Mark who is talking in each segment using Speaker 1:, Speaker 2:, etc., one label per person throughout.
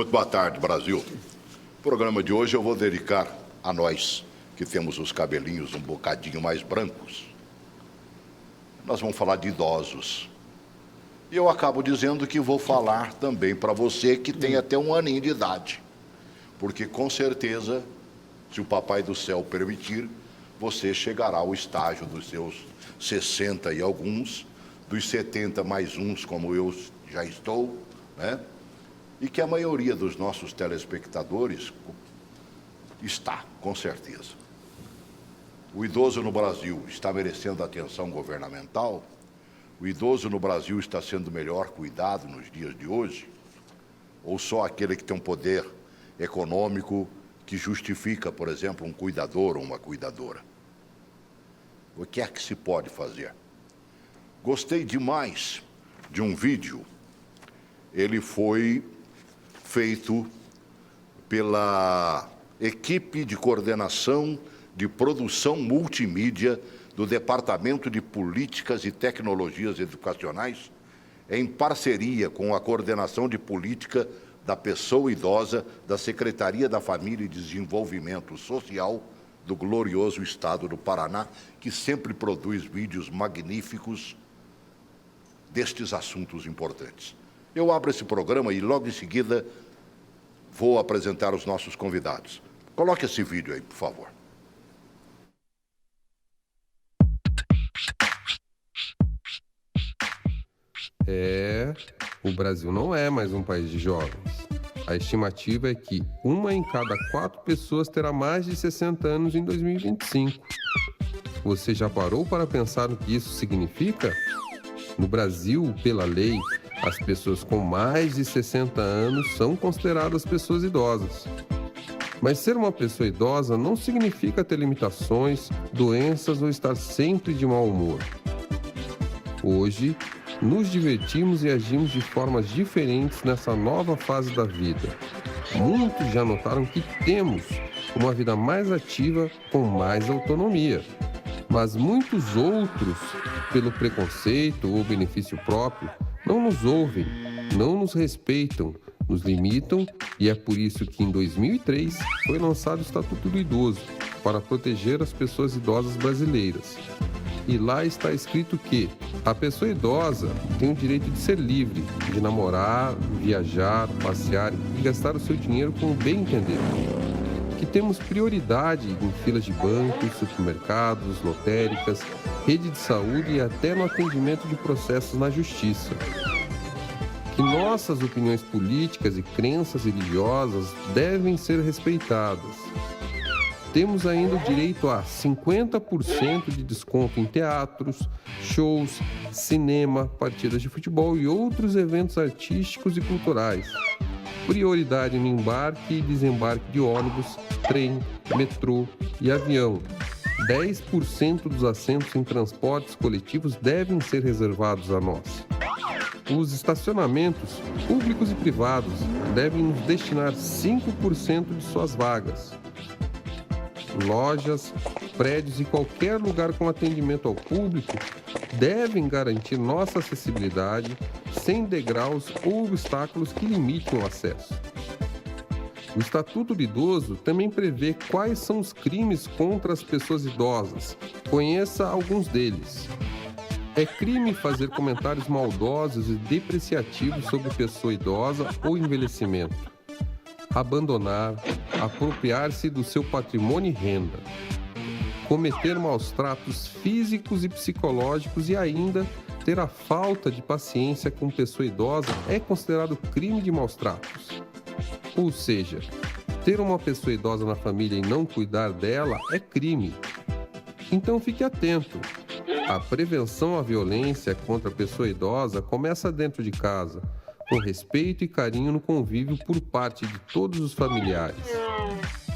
Speaker 1: Muito boa tarde, Brasil. O programa de hoje eu vou dedicar a nós, que temos os cabelinhos um bocadinho mais brancos. Nós vamos falar de idosos. E eu acabo dizendo que vou falar também para você que tem até um aninho de idade. Porque, com certeza, se o Papai do Céu permitir, você chegará ao estágio dos seus 60 e alguns, dos 70 mais uns, como eu já estou, né? E que a maioria dos nossos telespectadores está, com certeza. O idoso no Brasil está merecendo atenção governamental? O idoso no Brasil está sendo melhor cuidado nos dias de hoje? Ou só aquele que tem um poder econômico que justifica, por exemplo, um cuidador ou uma cuidadora? O que é que se pode fazer? Gostei demais de um vídeo. Ele foi feito pela equipe de coordenação de produção multimídia do Departamento de Políticas e Tecnologias Educacionais, em parceria com a Coordenação de Política da Pessoa Idosa da Secretaria da Família e Desenvolvimento Social do glorioso estado do Paraná, que sempre produz vídeos magníficos destes assuntos importantes. Eu abro esse programa e logo em seguida vou apresentar os nossos convidados. Coloque esse vídeo aí, por favor.
Speaker 2: O Brasil não é mais um país de jovens. A estimativa é que 1 em cada 4 pessoas terá mais de 60 anos em 2025. Você já parou para pensar no que isso significa? No Brasil, pela lei, as pessoas com mais de 60 anos são consideradas pessoas idosas. Mas ser uma pessoa idosa não significa ter limitações, doenças ou estar sempre de mau humor. Hoje, nos divertimos e agimos de formas diferentes nessa nova fase da vida. Muitos já notaram que temos uma vida mais ativa, com mais autonomia. Mas muitos outros, pelo preconceito ou benefício próprio, não nos ouvem, não nos respeitam, nos limitam, e é por isso que em 2003 foi lançado o Estatuto do Idoso, para proteger as pessoas idosas brasileiras. E lá está escrito que a pessoa idosa tem o direito de ser livre, de namorar, viajar, passear e gastar o seu dinheiro como bem entender. Que temos prioridade em filas de bancos, supermercados, lotéricas, rede de saúde e até no atendimento de processos na justiça. Que nossas opiniões políticas e crenças religiosas devem ser respeitadas. Temos ainda o direito a 50% de desconto em teatros, shows, cinema, partidas de futebol e outros eventos artísticos e culturais. Prioridade no embarque e desembarque de ônibus, trem, metrô e avião. 10% dos assentos em transportes coletivos devem ser reservados a nós. Os estacionamentos, públicos e privados, devem nos destinar 5% de suas vagas. Lojas, prédios e qualquer lugar com atendimento ao público devem garantir nossa acessibilidade sem degraus ou obstáculos que limitem o acesso. O Estatuto do Idoso também prevê quais são os crimes contra as pessoas idosas. Conheça alguns deles. É crime fazer comentários maldosos e depreciativos sobre pessoa idosa ou envelhecimento. Abandonar, apropriar-se do seu patrimônio e renda. Cometer maus tratos físicos e psicológicos e ainda ter a falta de paciência com pessoa idosa é considerado crime de maus tratos. Ou seja, ter uma pessoa idosa na família e não cuidar dela é crime. Então fique atento. A prevenção à violência contra a pessoa idosa começa dentro de casa, com respeito e carinho no convívio por parte de todos os familiares.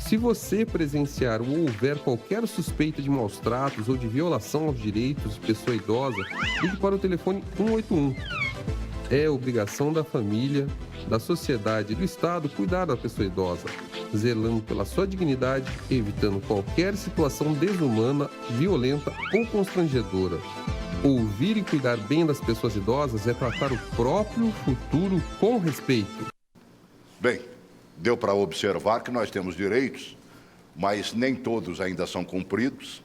Speaker 2: Se você presenciar ou houver qualquer suspeita de maus tratos ou de violação aos direitos de pessoa idosa, ligue para o telefone 181. É obrigação da família, da sociedade e do Estado cuidar da pessoa idosa, zelando pela sua dignidade, evitando qualquer situação desumana, violenta ou constrangedora. Ouvir e cuidar bem das pessoas idosas é tratar o próprio futuro com respeito.
Speaker 1: Bem, Deu para observar que nós temos direitos, mas nem todos ainda são cumpridos.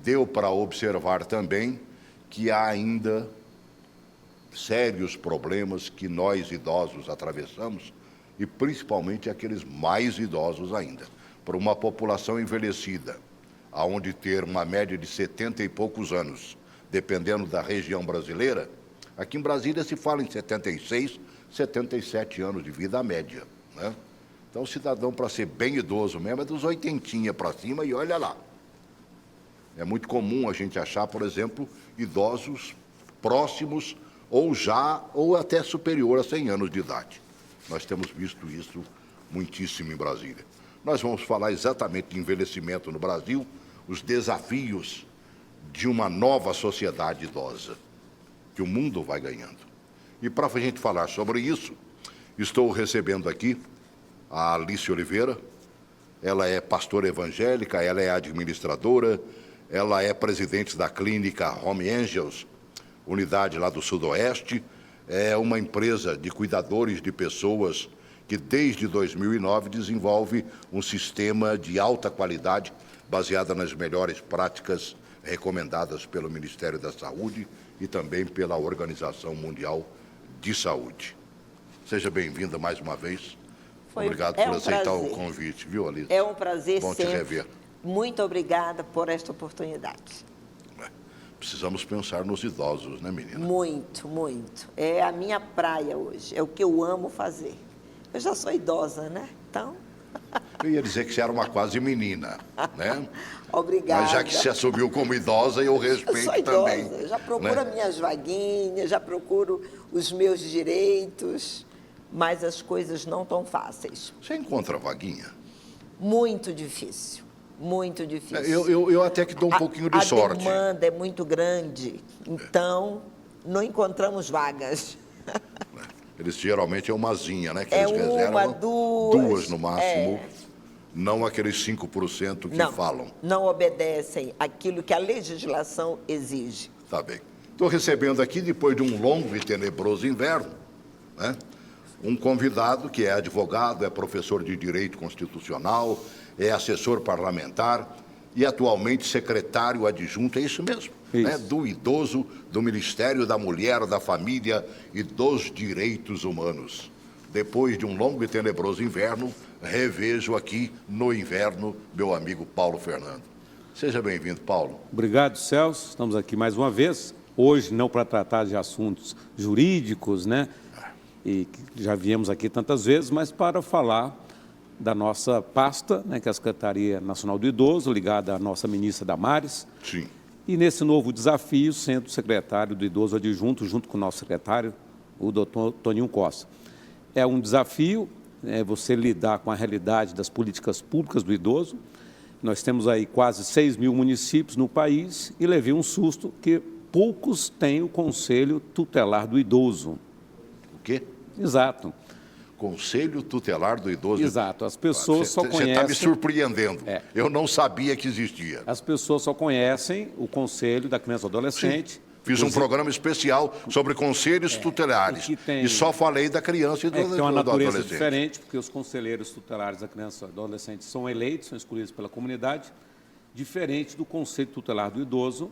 Speaker 1: Deu para observar também que há ainda sérios problemas que nós idosos atravessamos, e principalmente aqueles mais idosos ainda. Para uma população envelhecida, aonde ter uma média de 70 e poucos anos, dependendo da região brasileira, aqui em Brasília se fala em 76, 77 anos de vida média, né? Então, o cidadão, para ser bem idoso mesmo, é dos 80 para cima, e olha lá. É muito comum a gente achar, por exemplo, idosos próximos ou até superior a 100 anos de idade. Nós temos visto isso muitíssimo em Brasília. Nós vamos falar exatamente de envelhecimento no Brasil, os desafios de uma nova sociedade idosa, que o mundo vai ganhando. E para a gente falar sobre isso, estou recebendo aqui a Alice Oliveira. Ela é pastora evangélica, ela é administradora, ela é presidente da clínica Home Angels, unidade lá do Sudoeste. É uma empresa de cuidadores de pessoas que, desde 2009, desenvolve um sistema de alta qualidade baseada nas melhores práticas recomendadas pelo Ministério da Saúde e também pela Organização Mundial de Saúde. Seja bem-vinda mais uma vez. Obrigado por aceitar o convite, viu, Alice?
Speaker 3: É um prazer
Speaker 1: sempre. Bom te rever.
Speaker 3: Muito obrigada por esta oportunidade.
Speaker 1: Precisamos pensar nos idosos, né, menina?
Speaker 3: Muito, muito. É a minha praia hoje, é o que eu amo fazer. Eu já sou idosa, né? Então...
Speaker 1: Eu ia dizer que você era uma quase menina, né?
Speaker 3: Obrigada.
Speaker 1: Mas já que você assumiu como idosa, eu respeito
Speaker 3: eu sou idosa,
Speaker 1: também.
Speaker 3: Eu já procuro, né, as minhas vaguinhas, já procuro os meus direitos, mas as coisas não tão fáceis.
Speaker 1: Você encontra vaguinha?
Speaker 3: Muito difícil. Muito difícil.
Speaker 1: Eu até que dou um pouquinho de sorte.
Speaker 3: A demanda é muito grande, então não encontramos vagas.
Speaker 1: Eles geralmente é umazinha, né? Que
Speaker 3: é
Speaker 1: eles reservam
Speaker 3: duas
Speaker 1: no máximo, não aqueles 5% que falam.
Speaker 3: Não obedecem aquilo que a legislação exige.
Speaker 1: Tá bem. Estou recebendo aqui, depois de um longo e tenebroso inverno, né, um convidado que é advogado, é professor de Direito Constitucional, é assessor parlamentar e atualmente secretário adjunto, é isso mesmo,
Speaker 4: isso.
Speaker 1: Né, do idoso, do Ministério da Mulher, da Família e dos Direitos Humanos. Depois de um longo e tenebroso inverno, revejo aqui no inverno meu amigo Paulo Fernando. Seja bem-vindo, Paulo.
Speaker 4: Obrigado, Celso. Estamos aqui mais uma vez, hoje não para tratar de assuntos jurídicos, né, e que já viemos aqui tantas vezes, mas para falar da nossa pasta, né, que é a Secretaria Nacional do Idoso, ligada à nossa ministra Damares.
Speaker 1: Sim.
Speaker 4: E nesse novo desafio, sendo secretário do Idoso Adjunto, junto com o nosso secretário, o doutor Toninho Costa. É um desafio, você lidar com a realidade das políticas públicas do idoso. Nós temos aí quase 6 mil municípios no país e levei um susto que poucos têm o Conselho Tutelar do Idoso.
Speaker 1: O quê?
Speaker 4: Exato.
Speaker 1: Conselho Tutelar do Idoso.
Speaker 4: Exato. As pessoas só conhecem...
Speaker 1: Você está me surpreendendo. Eu não sabia que existia.
Speaker 4: As pessoas só conhecem o Conselho da Criança e Adolescente.
Speaker 1: Sim. Fiz um programa especial sobre conselhos tutelares e só falei da criança e do adolescente.
Speaker 4: Tem uma natureza diferente, porque os conselheiros tutelares da criança e do adolescente são eleitos, são escolhidos pela comunidade, diferente do Conselho Tutelar do Idoso,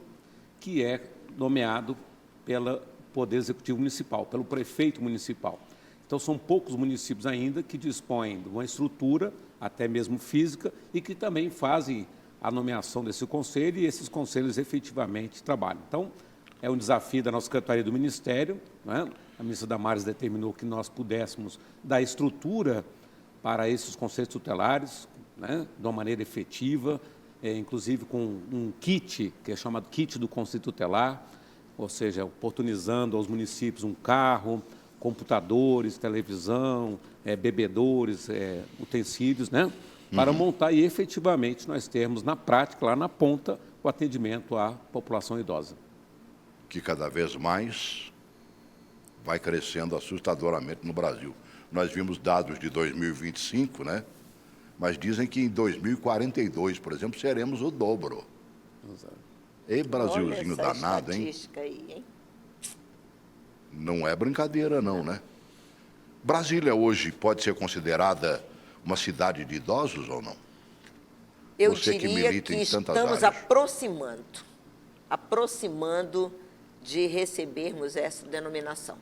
Speaker 4: que é nomeado pelo Poder Executivo Municipal, pelo prefeito municipal. Então, são poucos municípios ainda que dispõem de uma estrutura, até mesmo física, e que também fazem a nomeação desse conselho, e esses conselhos efetivamente trabalham. Então, é um desafio da nossa Secretaria do Ministério, né? A ministra Damares determinou que nós pudéssemos dar estrutura para esses conselhos tutelares, né? De uma maneira efetiva, inclusive com um kit, que é chamado kit do Conselho Tutelar, ou seja, oportunizando aos municípios um carro, computadores, televisão, bebedouros, utensílios, né? Para montar e efetivamente nós termos na prática, lá na ponta, o atendimento à população idosa.
Speaker 1: Que cada vez mais vai crescendo assustadoramente no Brasil. Nós vimos dados de 2025, né? Mas dizem que em 2042, por exemplo, seremos o dobro. E Brasilzinho danado, hein?
Speaker 3: Aí, hein?
Speaker 1: Não é brincadeira, não, né? Brasília hoje pode ser considerada uma cidade de idosos ou não?
Speaker 3: Eu
Speaker 1: Você que
Speaker 3: diria
Speaker 1: milita
Speaker 3: que
Speaker 1: em tantas
Speaker 3: estamos
Speaker 1: áreas.
Speaker 3: aproximando de recebermos essa denominação.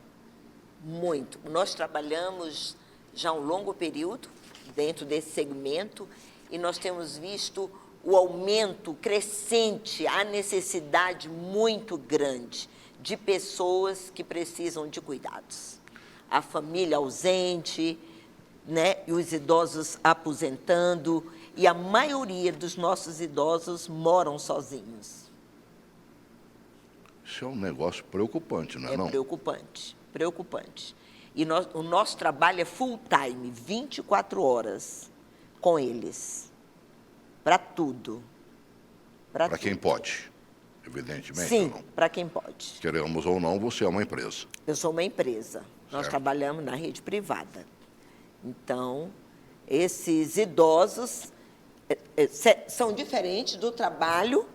Speaker 3: Muito. Nós trabalhamos já um longo período dentro desse segmento e nós temos visto o aumento crescente, a necessidade muito grande de pessoas que precisam de cuidados. A família ausente, né, e os idosos aposentando, e a maioria dos nossos idosos moram sozinhos.
Speaker 1: Isso é um negócio preocupante, não é? Não?
Speaker 3: Preocupante, preocupante. E o nosso trabalho é full time, 24 horas com eles, para tudo.
Speaker 1: Para quem pode, evidentemente.
Speaker 3: Sim,
Speaker 1: ou não?
Speaker 3: para quem pode.
Speaker 1: Queremos ou não, você é uma empresa.
Speaker 3: Eu sou uma empresa, nós
Speaker 1: Certo.
Speaker 3: trabalhamos na rede privada. Então, esses idosos são diferentes do trabalho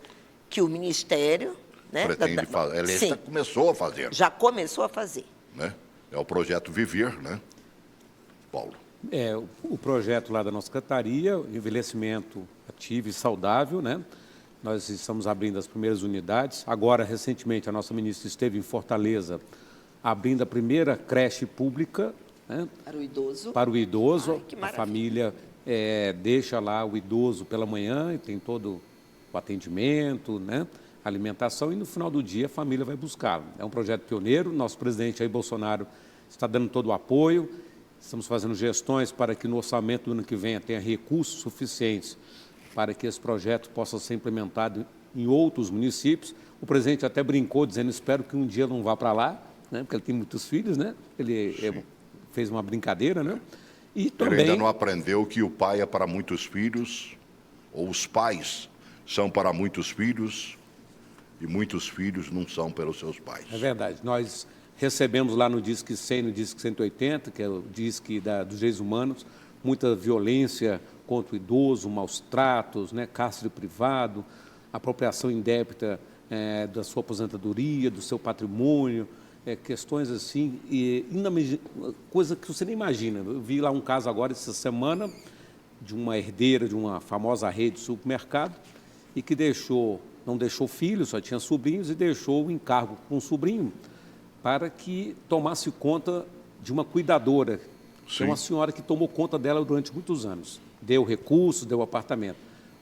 Speaker 3: que o Ministério, né,
Speaker 1: Pretende fazer. Ele
Speaker 3: sim,
Speaker 1: já começou a fazer,
Speaker 3: já começou a fazer.
Speaker 1: né? É o projeto Viver, né? Paulo.
Speaker 4: O projeto lá da nossa secretaria, envelhecimento ativo e saudável, né? Nós estamos abrindo as primeiras unidades. Agora, recentemente, a nossa ministra esteve em Fortaleza, abrindo a primeira creche pública, né?
Speaker 3: Para o idoso.
Speaker 4: Para o idoso.
Speaker 3: Ai, que
Speaker 4: A
Speaker 3: maravilha.
Speaker 4: família deixa lá o idoso pela manhã e tem todo o atendimento, né? Alimentação, e no final do dia a família vai buscá-lo. É um projeto pioneiro, nosso presidente Jair Bolsonaro está dando todo o apoio, estamos fazendo gestões para que no orçamento do ano que vem tenha recursos suficientes para que esse projeto possa ser implementado em outros municípios. O presidente até brincou, dizendo, espero que um dia não vá para lá, né? Porque ele tem muitos filhos, né? Ele fez uma brincadeira, né? E também...
Speaker 1: Ele ainda não aprendeu que o pai é para muitos filhos, ou os pais são para muitos filhos, e muitos filhos não são pelos seus pais.
Speaker 4: É verdade. Nós recebemos lá no Disque 100, no Disque 180, que é o Disque dos Direitos Humanos, muita violência contra o idoso, maus tratos, né, cárcere privado, apropriação indébita da sua aposentadoria, do seu patrimônio, questões assim, coisa que você nem imagina. Eu vi lá um caso agora, essa semana, de uma herdeira de uma famosa rede de supermercado, e que não deixou filhos, só tinha sobrinhos, e deixou o encargo com um sobrinho para que tomasse conta de uma cuidadora, que é uma senhora que tomou conta dela durante muitos anos. Deu recursos, deu apartamento.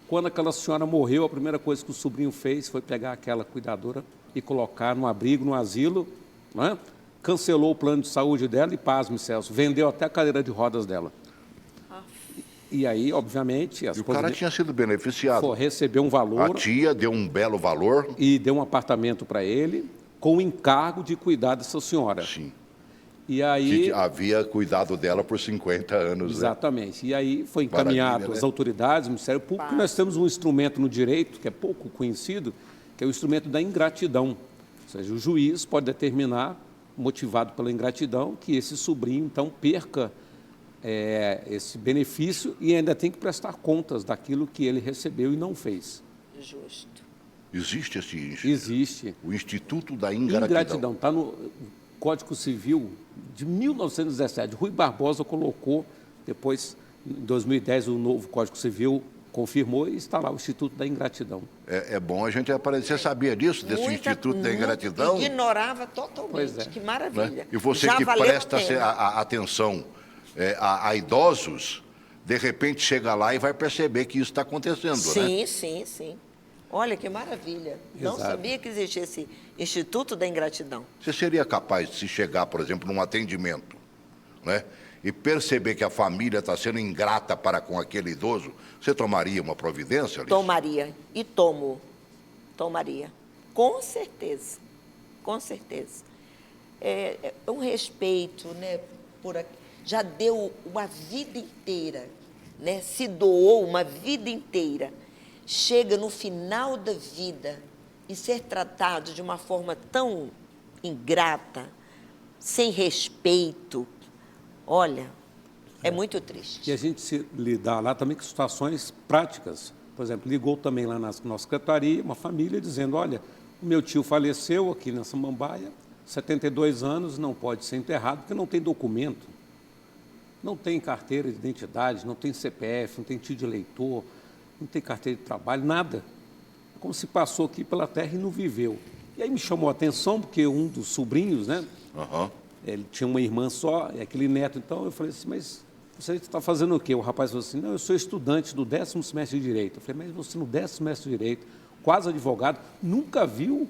Speaker 4: Quando aquela senhora morreu, a primeira coisa que o sobrinho fez foi pegar aquela cuidadora e colocar no abrigo, no asilo, né? Cancelou o plano de saúde dela e, pasme, Celso, vendeu até a cadeira de rodas dela. E aí, obviamente...
Speaker 1: E o cara tinha sido beneficiado.
Speaker 4: Recebeu um valor...
Speaker 1: A tia deu um belo valor.
Speaker 4: E deu um apartamento para ele, com o encargo de cuidar dessa senhora.
Speaker 1: Sim.
Speaker 4: E aí...
Speaker 1: Que havia cuidado dela por 50 anos.
Speaker 4: Exatamente. Né? E aí foi encaminhado às autoridades, ao Ministério Público. Nós temos um instrumento no direito, que é pouco conhecido, que é o instrumento da ingratidão. Ou seja, o juiz pode determinar, motivado pela ingratidão, que esse sobrinho, então, perca esse benefício e ainda tem que prestar contas daquilo que ele recebeu e não fez.
Speaker 3: Justo.
Speaker 1: Existe esse instituto?
Speaker 4: Existe.
Speaker 1: O Instituto da Ingratidão.
Speaker 4: Ingratidão. Está no Código Civil de 1917. Rui Barbosa colocou, depois, em 2010, o novo Código Civil confirmou e está lá o Instituto da Ingratidão.
Speaker 1: É bom a gente aparecer. Você sabia disso, desse Instituto da Ingratidão?
Speaker 3: Ignorava totalmente.
Speaker 4: Pois é.
Speaker 3: Que maravilha.
Speaker 1: Né? E você
Speaker 3: Já
Speaker 1: que
Speaker 3: valeu
Speaker 1: presta
Speaker 3: a pena.
Speaker 1: atenção a idosos, de repente chega lá e vai perceber que isso está acontecendo,
Speaker 3: Sim,
Speaker 1: né?
Speaker 3: sim, sim. Olha que maravilha. Não
Speaker 4: Exato.
Speaker 3: sabia que existia esse Instituto da Ingratidão.
Speaker 1: Você seria capaz de se chegar, por exemplo, num atendimento, né? E perceber que a família está sendo ingrata para com aquele idoso, você tomaria uma providência, Alice?
Speaker 3: Tomaria. E tomo. Tomaria. Com certeza. Com certeza. É um respeito, né? Já deu uma vida inteira, né? Se doou uma vida inteira. Chega no final da vida e ser tratado de uma forma tão ingrata, sem respeito, olha, é muito triste.
Speaker 4: E a gente se lidar lá também com situações práticas. Por exemplo, ligou também lá na nossa secretaria uma família dizendo, olha, o meu tio faleceu aqui na Samambaia, 72 anos, não pode ser enterrado porque não tem documento. não tem carteira de identidade, não tem CPF, não tem título de eleitor, não tem carteira de trabalho, nada. Como se passou aqui pela terra e não viveu. E aí me chamou a atenção, porque um dos sobrinhos, né? Ele tinha uma irmã só, e aquele neto, então eu falei assim, mas você está fazendo o quê? O rapaz falou assim, não, eu sou estudante do 10º semestre de Direito. Eu falei, mas você no 10º semestre de Direito, quase advogado, nunca viu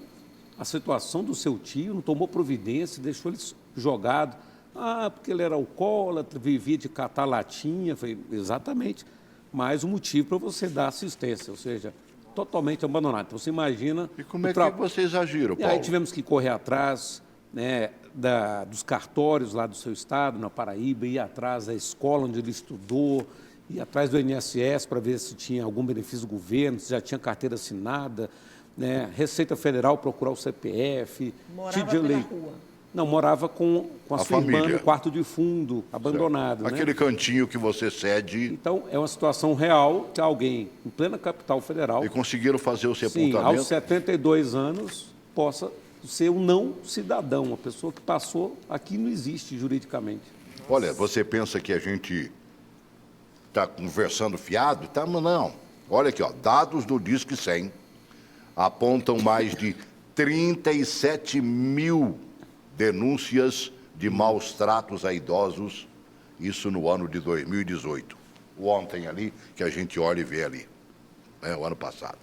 Speaker 4: a situação do seu tio, não tomou providência, deixou ele jogado. Ah, porque ele era alcoólatra, vivia de catar latinha. Eu falei, exatamente, mais um motivo para você dar assistência, ou seja, totalmente abandonado. Então, você imagina...
Speaker 1: E como é que vocês agiram, Paulo?
Speaker 4: E aí tivemos que correr atrás, né, dos cartórios lá do seu estado, na Paraíba, ir atrás da escola onde ele estudou, ir atrás do INSS para ver se tinha algum benefício do governo, se já tinha carteira assinada, né, Receita Federal procurar o CPF...
Speaker 3: Morava pela rua?
Speaker 4: Não, morava com a sua
Speaker 1: família.
Speaker 4: irmã no quarto de fundo, abandonado. Né?
Speaker 1: Aquele cantinho que você cede...
Speaker 4: Então, é uma situação real que alguém, em plena capital federal...
Speaker 1: E conseguiram fazer o
Speaker 4: sim,
Speaker 1: sepultamento?
Speaker 4: aos 72 anos, possa ser um não cidadão, uma pessoa que passou aqui não existe juridicamente.
Speaker 1: Olha, você pensa que a gente está conversando fiado? Tá, não. Olha aqui, ó, dados do Disque 100 apontam mais de 37 mil denúncias de maus tratos a idosos, isso no ano de 2018. O ontem ali, que a gente olha e vê ali, né, o ano passado.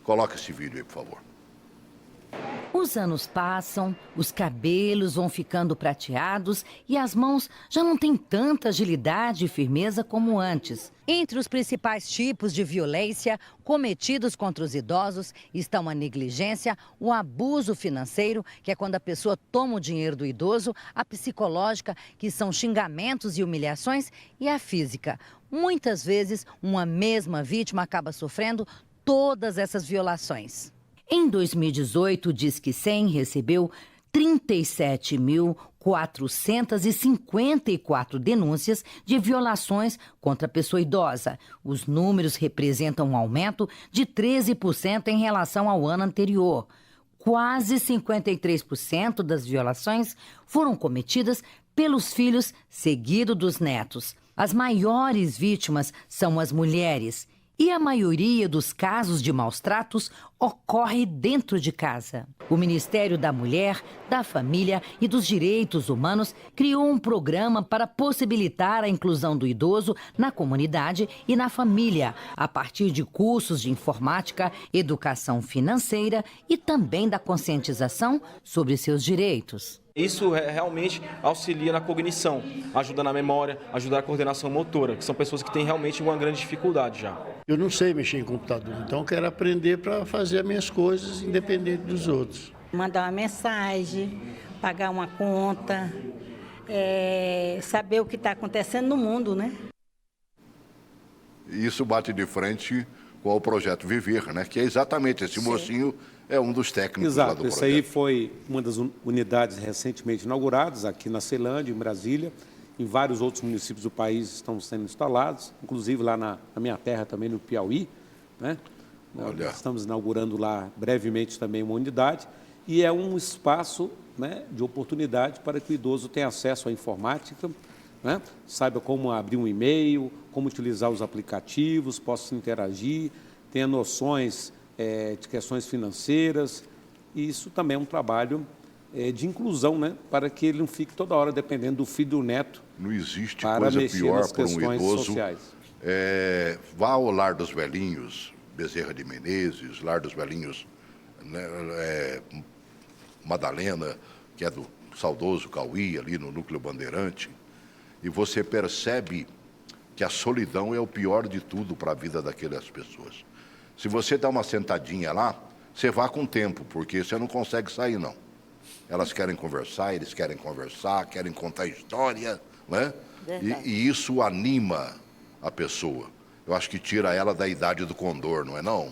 Speaker 1: Coloca esse vídeo aí, por favor.
Speaker 5: Os anos passam, os cabelos vão ficando prateados e as mãos já não têm tanta agilidade e firmeza como antes. Entre os principais tipos de violência cometidos contra os idosos estão a negligência, o abuso financeiro, que é quando a pessoa toma o dinheiro do idoso, a psicológica, que são xingamentos e humilhações, e a física. Muitas vezes, uma mesma vítima acaba sofrendo todas essas violações. Em 2018, o Disque 100 recebeu 37.454 denúncias de violações contra a pessoa idosa. Os números representam um aumento de 13% em relação ao ano anterior. Quase 53% das violações foram cometidas pelos filhos, seguido dos netos. As maiores vítimas são as mulheres. E a maioria dos casos de maus-tratos ocorre dentro de casa. O Ministério da Mulher, da Família e dos Direitos Humanos criou um programa para possibilitar a inclusão do idoso na comunidade e na família, a partir de cursos de informática, educação financeira e também da conscientização sobre seus direitos.
Speaker 6: Isso realmente auxilia na cognição, ajuda na memória, ajuda na coordenação motora, que são pessoas que têm realmente uma grande dificuldade já.
Speaker 7: Eu não sei mexer em computador, então eu quero aprender para fazer as minhas coisas independente dos outros.
Speaker 8: Mandar uma mensagem, pagar uma conta, saber o que está acontecendo no mundo, né?
Speaker 1: Isso bate de frente com o projeto Viver, né? Que é exatamente esse mocinho, é um dos técnicos lá do projeto.
Speaker 4: Isso aí foi uma das unidades recentemente inauguradas aqui na Ceilândia, em Brasília. Em vários outros municípios do país estão sendo instalados, inclusive lá na minha terra também, no Piauí, né? Nós estamos inaugurando lá brevemente também uma unidade e é um espaço, né, de oportunidade para que o idoso tenha acesso à informática, né? Saiba como abrir um e-mail, como utilizar os aplicativos, possa interagir, tenha noções de questões financeiras. E isso também é um trabalho de inclusão, né, para que ele não fique toda hora dependendo do filho e do neto.
Speaker 1: Não existe coisa pior para um idoso. Vá ao Lar dos Velhinhos, Bezerra de Menezes, Lar dos Velhinhos, né, Madalena, que é do saudoso Cauí, ali no Núcleo Bandeirante, e você percebe que a solidão é o pior de tudo para a vida daquelas pessoas. Se você dá uma sentadinha lá, você vá com tempo, porque você não consegue sair, não. Elas querem conversar, eles querem conversar, querem contar história, né? E isso anima a pessoa. Eu acho que tira ela da idade do condor, não é não?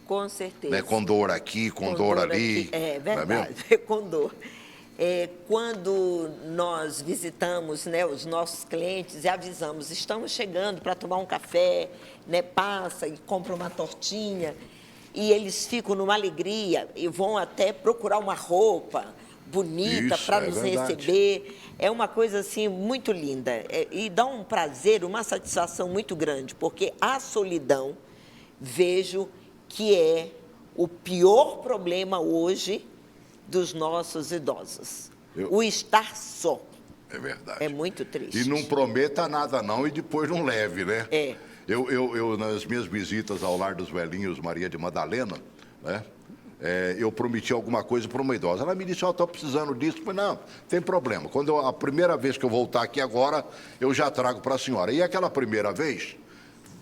Speaker 3: Com certeza.
Speaker 1: Né? Condor aqui, condor ali.
Speaker 3: Aqui. É verdade,
Speaker 1: não é
Speaker 3: condor. Quando nós visitamos, né, os nossos clientes e avisamos, estamos chegando para tomar um café, né, passa e compra uma tortinha, e eles ficam numa alegria e vão até procurar uma roupa, bonita
Speaker 1: Isso,
Speaker 3: para
Speaker 1: é
Speaker 3: nos
Speaker 1: verdade.
Speaker 3: receber. É uma coisa assim muito linda e dá um prazer, uma satisfação muito grande, porque a solidão vejo que é o pior problema hoje dos nossos idosos. O estar só.
Speaker 1: É verdade.
Speaker 3: É muito triste.
Speaker 1: E não prometa nada não e depois não leve, né?
Speaker 3: É.
Speaker 1: Eu nas minhas visitas ao Lar dos Velhinhos Maria de Madalena, né? Eu prometi alguma coisa para uma idosa. Ela me disse, estou precisando disso. Eu falei, não, tem problema. A primeira vez que eu voltar aqui agora, eu já trago para a senhora. E aquela primeira vez,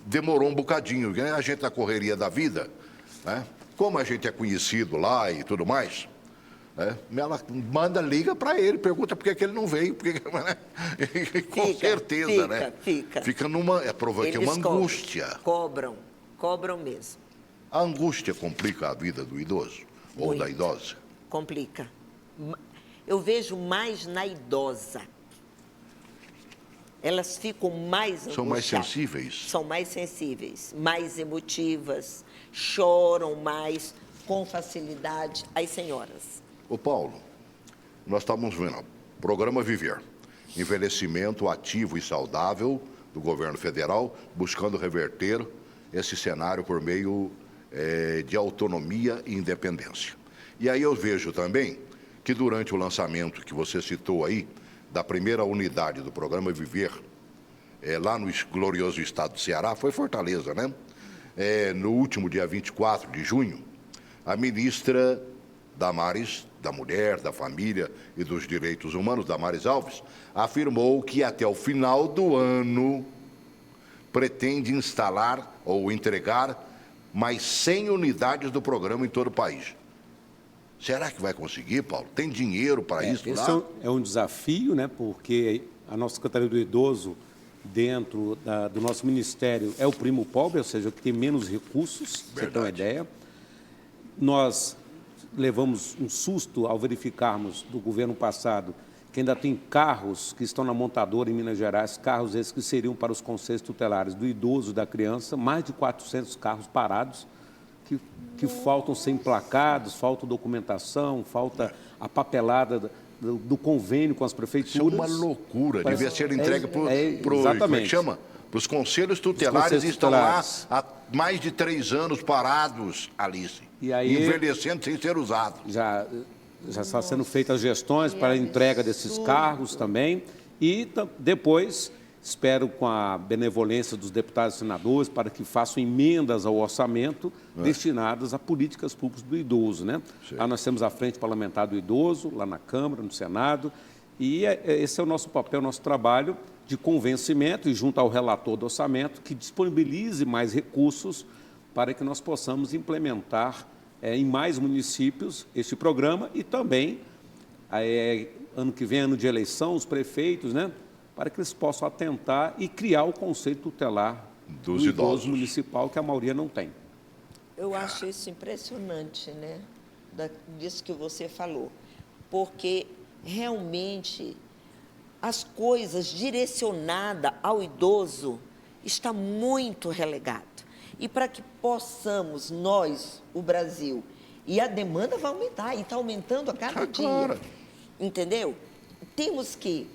Speaker 1: demorou um bocadinho. Né? A gente na correria da vida, né? Como a gente é conhecido lá e tudo mais, né? Ela liga para ele, pergunta por que ele não veio. Porque, né? Com certeza, né? Fica numa, que é uma angústia.
Speaker 3: Cobram mesmo.
Speaker 1: A angústia complica a vida do idoso ou da idosa?
Speaker 3: Complica. Eu vejo mais na idosa. Elas ficam mais angustiadas.
Speaker 1: São mais sensíveis?
Speaker 3: São mais sensíveis, mais emotivas, choram mais com facilidade as senhoras.
Speaker 1: Ô Paulo, nós estamos vendo o Programa Viver, envelhecimento ativo e saudável do governo federal, buscando reverter esse cenário por meio de autonomia e independência. E aí eu vejo também que durante o lançamento que você citou aí, da primeira unidade do Programa Viver, lá no glorioso estado do Ceará, foi Fortaleza, né? No último dia 24 de junho, a ministra Damares, da Mulher, da Família e dos Direitos Humanos, Damares Alves, afirmou que até o final do ano pretende instalar ou entregar mais 100 unidades do programa em todo o país. Será que vai conseguir, Paulo? Tem dinheiro para isso lá?
Speaker 4: Esse é um desafio, né? Porque a nossa Secretaria do Idoso, dentro do nosso ministério, é o primo pobre, ou seja, o que tem menos recursos, para você ter uma ideia. Nós levamos um susto ao verificarmos do governo passado que ainda tem carros que estão na montadora em Minas Gerais, carros esses que seriam para os conselhos tutelares do idoso e da criança, mais de 400 carros parados, que faltam ser emplacados, falta documentação, falta a papelada do convênio com as prefeituras.
Speaker 1: Isso é uma loucura, devia ser entregue para os conselhos tutelares, estão lá há mais de 3 anos parados, Alice,
Speaker 4: e aí,
Speaker 1: envelhecendo sem ser usados.
Speaker 4: Já está sendo feitas gestões para a entrega desses carros também. E depois, espero com a benevolência dos deputados e senadores para que façam emendas ao orçamento destinadas a políticas públicas do idoso, né? Lá nós temos a Frente Parlamentar do Idoso, lá na Câmara, no Senado, e esse é o nosso papel, o nosso trabalho de convencimento e junto ao relator do orçamento que disponibilize mais recursos para que nós possamos implementar em mais municípios este programa e também, ano que vem, ano de eleição, os prefeitos, né, para que eles possam atentar e criar o conceito tutelar do idoso municipal, que a maioria não tem.
Speaker 3: Eu acho isso impressionante, né, disso que você falou, porque realmente as coisas direcionadas ao idoso está muito relegado. E para que possamos, nós, o Brasil, e a demanda vai aumentar, e está aumentando a cada dia, entendeu? Temos que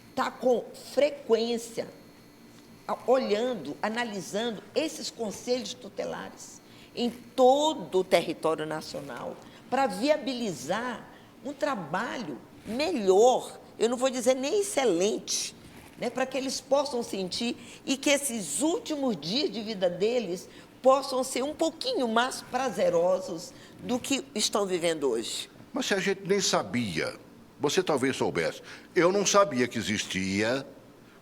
Speaker 3: estar com frequência, olhando, analisando esses conselhos tutelares em todo o território nacional, para viabilizar um trabalho melhor, eu não vou dizer nem excelente, né, para que eles possam sentir e que esses últimos dias de vida deles possam ser um pouquinho mais prazerosos do que estão vivendo hoje.
Speaker 1: Mas se a gente nem sabia, você talvez soubesse, eu não sabia que existia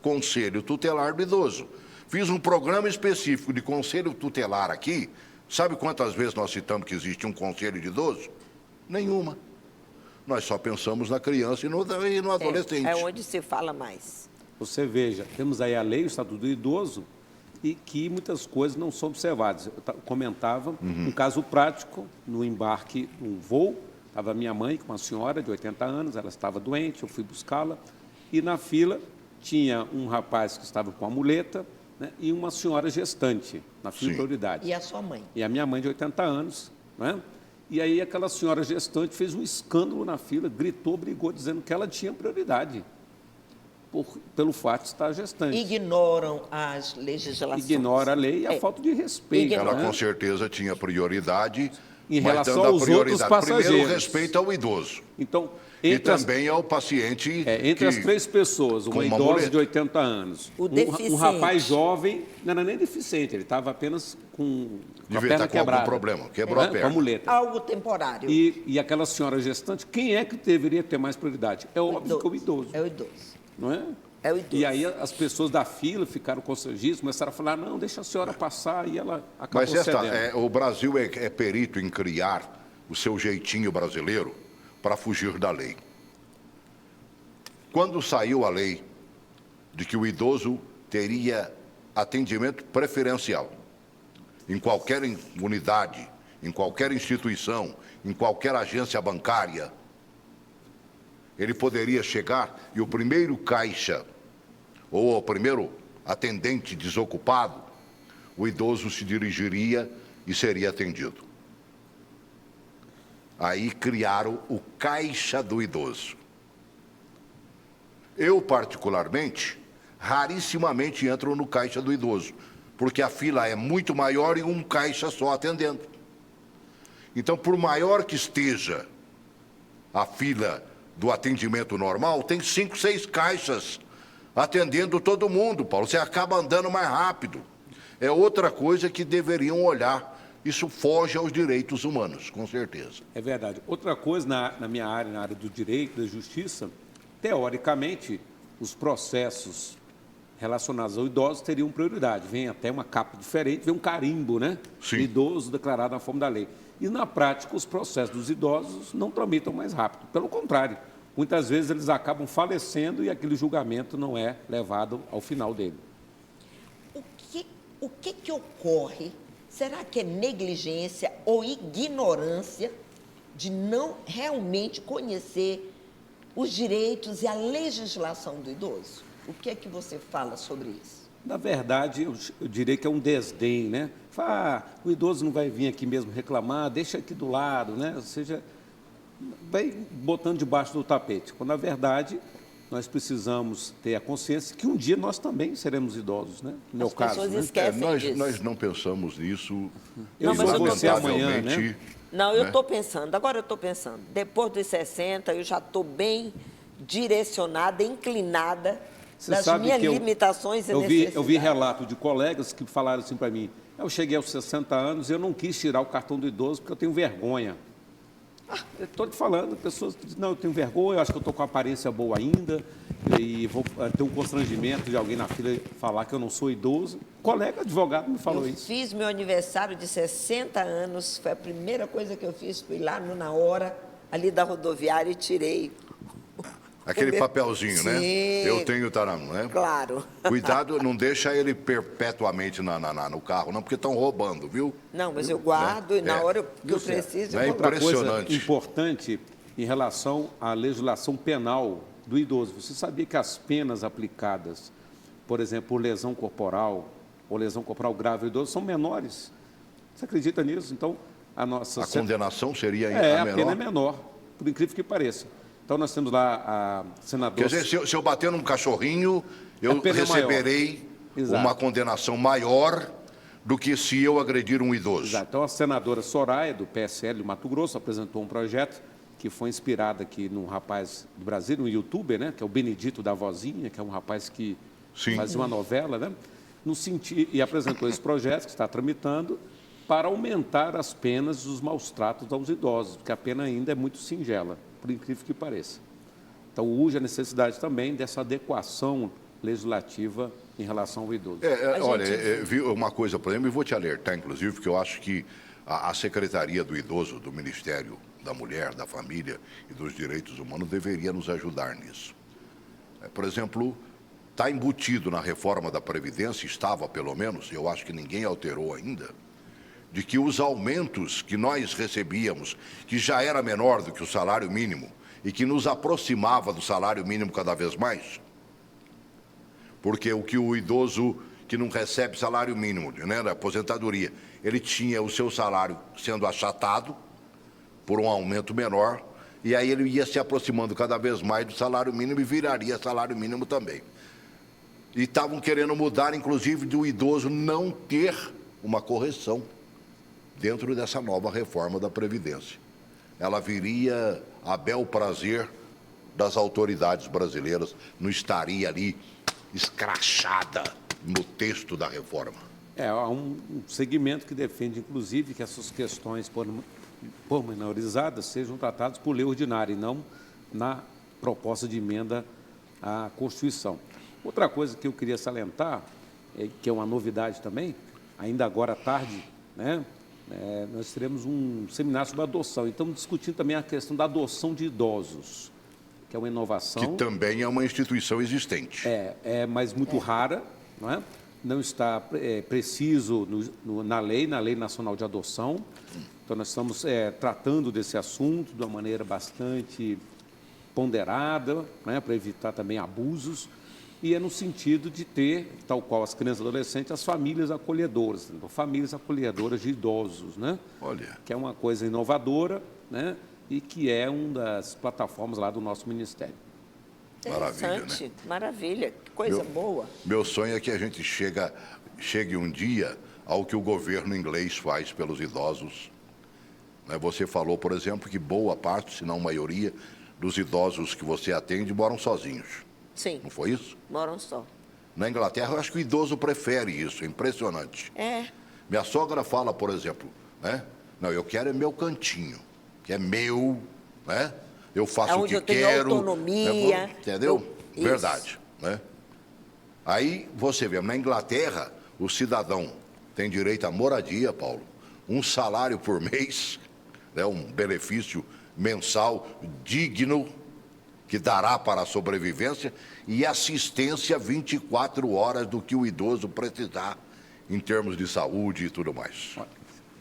Speaker 1: Conselho Tutelar do Idoso. Fiz um programa específico de Conselho Tutelar aqui, sabe quantas vezes nós citamos que existe um Conselho de Idoso? Nenhuma. Nós só pensamos na criança e no adolescente.
Speaker 3: É onde se fala mais.
Speaker 4: Você veja, temos aí a lei, o Estatuto do Idoso, e que muitas coisas não são observadas. Eu comentava um caso prático, no embarque, num voo, estava minha mãe com uma senhora de 80 anos, ela estava doente, eu fui buscá-la, e na fila tinha um rapaz que estava com a muleta, né, e uma senhora gestante, na fila de prioridade.
Speaker 3: E a sua mãe?
Speaker 4: E a minha mãe de 80 anos, né? E aí aquela senhora gestante fez um escândalo na fila, gritou, brigou, dizendo que ela tinha prioridade pelo fato de estar gestante.
Speaker 3: Ignoram as legislações.
Speaker 4: Ignora a lei e a falta de respeito.
Speaker 1: Ela
Speaker 4: né?
Speaker 1: com certeza tinha prioridade,
Speaker 4: Em
Speaker 1: mas
Speaker 4: relação
Speaker 1: dando a
Speaker 4: aos outros
Speaker 1: prioridade. Primeiro,
Speaker 4: passageiros.
Speaker 1: respeito ao idoso.
Speaker 4: Então,
Speaker 1: E
Speaker 4: entre as,
Speaker 1: também ao paciente
Speaker 4: entre as 3 pessoas,
Speaker 1: com
Speaker 4: uma
Speaker 1: uma
Speaker 4: idosa
Speaker 1: muleta.
Speaker 4: de 80 anos,
Speaker 3: O
Speaker 4: um
Speaker 3: deficiente.
Speaker 4: rapaz jovem, não era nem deficiente, ele estava apenas com a
Speaker 1: Devia
Speaker 4: perna
Speaker 1: estar com algum
Speaker 4: quebrada.
Speaker 1: problema, quebrou a
Speaker 4: Com a
Speaker 1: perna.
Speaker 4: muleta.
Speaker 3: Algo temporário.
Speaker 4: E aquela senhora gestante, quem é que deveria ter mais prioridade? É óbvio que é o idoso,
Speaker 3: É o idoso.
Speaker 4: não é?
Speaker 3: É o idoso.
Speaker 4: E aí as pessoas da fila ficaram constrangidas, começaram a falar, não, deixa a senhora passar, e ela acabou
Speaker 1: Mas
Speaker 4: cedendo.
Speaker 1: o Brasil é perito em criar o seu jeitinho brasileiro para fugir da lei. Quando saiu a lei de que o idoso teria atendimento preferencial em qualquer unidade, em qualquer instituição, em qualquer agência bancária, ele poderia chegar e o primeiro caixa ou o primeiro atendente desocupado, o idoso se dirigiria e seria atendido. Aí criaram o Caixa do Idoso. Eu, particularmente, rarissimamente entro no Caixa do Idoso, porque a fila é muito maior e um caixa só atendendo. Então, por maior que esteja a fila do atendimento normal, tem 5, 6 caixas atendendo todo mundo, Paulo. Você acaba andando mais rápido. É outra coisa que deveriam olhar. Isso foge aos direitos humanos, com certeza.
Speaker 4: É verdade. Outra coisa, na minha área, na área do direito, da justiça, teoricamente, os processos relacionados ao idoso teriam prioridade. Vem até uma capa diferente, vem um carimbo, né?
Speaker 1: Sim.
Speaker 4: Idoso declarado na forma da lei. E, na prática, os processos dos idosos não tramitam mais rápido. Pelo contrário, muitas vezes eles acabam falecendo e aquele julgamento não é levado ao final dele.
Speaker 3: O que ocorre? Será que é negligência ou ignorância de não realmente conhecer os direitos e a legislação do idoso? O que é que você fala sobre isso?
Speaker 4: Na verdade, eu diria que é um desdém, né? Fala, o idoso não vai vir aqui mesmo reclamar, deixa aqui do lado, né? Ou seja, vai botando debaixo do tapete. Quando, na verdade, nós precisamos ter a consciência que um dia nós também seremos idosos, né? No meu caso,
Speaker 3: pessoas
Speaker 4: né?
Speaker 3: esquecem disso.
Speaker 1: Nós não pensamos nisso.
Speaker 4: Eu
Speaker 3: vou
Speaker 4: você amanhã, né?
Speaker 3: Não, eu estou pensando, agora eu estou pensando, depois dos 60, eu já estou bem direcionada, inclinada
Speaker 4: Você
Speaker 3: das
Speaker 4: sabe
Speaker 3: minhas
Speaker 4: que
Speaker 3: limitações e
Speaker 4: eu
Speaker 3: necessidades.
Speaker 4: vi relato de colegas que falaram assim para mim, eu cheguei aos 60 anos e eu não quis tirar o cartão do idoso porque eu tenho vergonha. Eu estou te falando, pessoas que dizem, não, eu tenho vergonha, eu acho que eu estou com uma aparência boa ainda, e vou ter um constrangimento de alguém na fila falar que eu não sou idoso. Colega advogado me falou
Speaker 3: Eu
Speaker 4: isso.
Speaker 3: fiz meu aniversário de 60 anos, foi a primeira coisa que eu fiz, fui lá na hora, ali da rodoviária e tirei.
Speaker 1: Aquele papelzinho, né?
Speaker 3: Sim.
Speaker 1: Eu tenho, né?
Speaker 3: Claro.
Speaker 1: Cuidado, não deixa ele perpetuamente no carro, não, porque estão roubando, viu?
Speaker 3: Não, mas eu guardo e na hora que eu preciso...
Speaker 1: É
Speaker 3: eu
Speaker 4: Outra coisa
Speaker 1: impressionante.
Speaker 4: importante em relação à legislação penal do idoso. Você sabia que as penas aplicadas, por exemplo, por lesão corporal ou lesão corporal grave ao idoso são menores? Você acredita nisso? Então, a nossa...
Speaker 1: A condenação seria
Speaker 4: a
Speaker 1: menor?
Speaker 4: pena é menor, por incrível que pareça. Então, nós temos lá a senadora...
Speaker 1: Quer dizer, se eu bater num cachorrinho, eu
Speaker 4: A pena é
Speaker 1: receberei
Speaker 4: Exato.
Speaker 1: uma condenação maior do que se eu agredir um idoso.
Speaker 4: Exato. Então, a senadora Soraya, do PSL do Mato Grosso, apresentou um projeto que foi inspirado aqui num rapaz do Brasil, um youtuber, né, que é o Benedito da Vozinha, que é um rapaz que
Speaker 1: Sim.
Speaker 4: fazia uma novela, né, e apresentou esse projeto que está tramitando para aumentar as penas dos maus tratos aos idosos, porque a pena ainda é muito singela, por incrível que pareça. Então, urge a necessidade também dessa adequação legislativa em relação ao idoso.
Speaker 1: Vi uma coisa, por exemplo, e vou te alertar, inclusive, porque eu acho que a Secretaria do Idoso, do Ministério da Mulher, da Família e dos Direitos Humanos deveria nos ajudar nisso. Por exemplo, está embutido na reforma da Previdência, estava pelo menos, eu acho que ninguém alterou ainda, de que os aumentos que nós recebíamos, que já era menor do que o salário mínimo e que nos aproximava do salário mínimo cada vez mais, porque o que o idoso que não recebe salário mínimo, né, da aposentadoria, ele tinha o seu salário sendo achatado, por um aumento menor, e aí ele ia se aproximando cada vez mais do salário mínimo e viraria salário mínimo também. E estavam querendo mudar, inclusive, do idoso não ter uma correção dentro dessa nova reforma da Previdência. Ela viria a bel prazer das autoridades brasileiras, não estaria ali escrachada no texto da reforma.
Speaker 4: Há um segmento que defende, inclusive, que essas questões pormenorizadas sejam tratadas por lei ordinária e não na proposta de emenda à Constituição. Outra coisa que eu queria salientar, que é uma novidade também, ainda agora à tarde, né, nós teremos um seminário sobre adoção. E estamos discutindo também a questão da adoção de idosos, que é uma inovação.
Speaker 1: Que também é uma instituição existente.
Speaker 4: Mas muito rara, não é? Não está preciso na Lei Nacional de Adoção. Então, nós estamos tratando desse assunto de uma maneira bastante ponderada, né, para evitar também abusos, e é no sentido de ter, tal qual as crianças e adolescentes, as famílias acolhedoras, famílias acolhedoras de idosos, né?
Speaker 1: Olha.
Speaker 4: Que é uma coisa inovadora, né, e que é uma das plataformas lá do nosso Ministério.
Speaker 1: Maravilha, né?
Speaker 3: Maravilha, que coisa boa.
Speaker 1: Meu sonho é que a gente chegue um dia ao que o governo inglês faz pelos idosos. Você falou, por exemplo, que boa parte, se não maioria, dos idosos que você atende moram sozinhos.
Speaker 3: Sim.
Speaker 1: Não foi isso?
Speaker 3: Moram só.
Speaker 1: Na Inglaterra, eu acho que o idoso prefere isso, é impressionante. Minha sogra fala, por exemplo, né? Não, eu quero é meu cantinho, que é meu, né? Eu faço o que quero.
Speaker 3: Tenho autonomia.
Speaker 1: Entendeu? Verdade, né? Aí você vê, na Inglaterra, o cidadão tem direito à moradia, Paulo, um salário por mês, né? Um benefício mensal digno, que dará para a sobrevivência, e assistência 24 horas do que o idoso precisar em termos de saúde e tudo mais.